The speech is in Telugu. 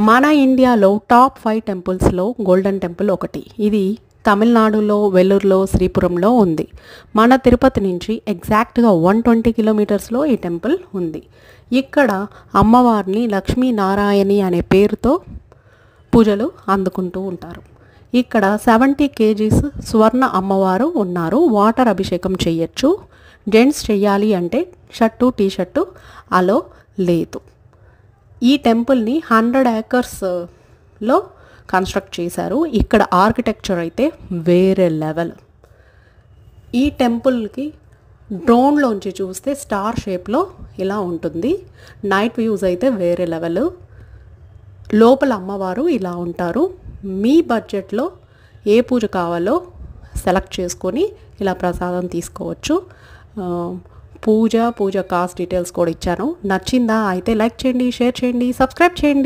మన ఇండియాలో టాప్ 5 టెంపుల్స్లో గోల్డెన్ టెంపుల్ ఒకటి. ఇది తమిళనాడులో వెల్లూరులో శ్రీపురంలో ఉంది. మన తిరుపతి నుంచి ఎగ్జాక్ట్గా 120 కిలోమీటర్స్లో ఈ టెంపుల్ ఉంది. ఇక్కడ అమ్మవారిని లక్ష్మీనారాయణి అనే పేరుతో పూజలు అందుకుంటూ ఉంటారు. ఇక్కడ 70 kgs స్వర్ణ అమ్మవారు ఉన్నారు. వాటర్ అభిషేకం చేయొచ్చు. జెంట్స్ చెయ్యాలి అంటే షర్టు టీ షర్టు అలో లేదు. ఈ టెంపుల్ని 100 acresలో కన్స్ట్రక్ట్ చేశారు. ఇక్కడ ఆర్కిటెక్చర్ అయితే వేరే లెవెల్. ఈ టెంపుల్కి డ్రోన్లోంచి చూస్తే స్టార్ షేప్లో ఇలా ఉంటుంది. నైట్ వ్యూస్ అయితే వేరే లెవెల్. లోపల అమ్మవారు ఇలా ఉంటారు. మీ బడ్జెట్లో ఏ పూజ కావాలో సెలెక్ట్ చేసుకొని ఇలా ప్రసాదం తీసుకోవచ్చు. పూజ కాస్ట్ డీటెయిల్స్ కూడా ఇచ్చాను. నచ్చిందా అయితే లైక్ చేయండి, షేర్ చేయండి, సబ్స్క్రైబ్ చేయండి.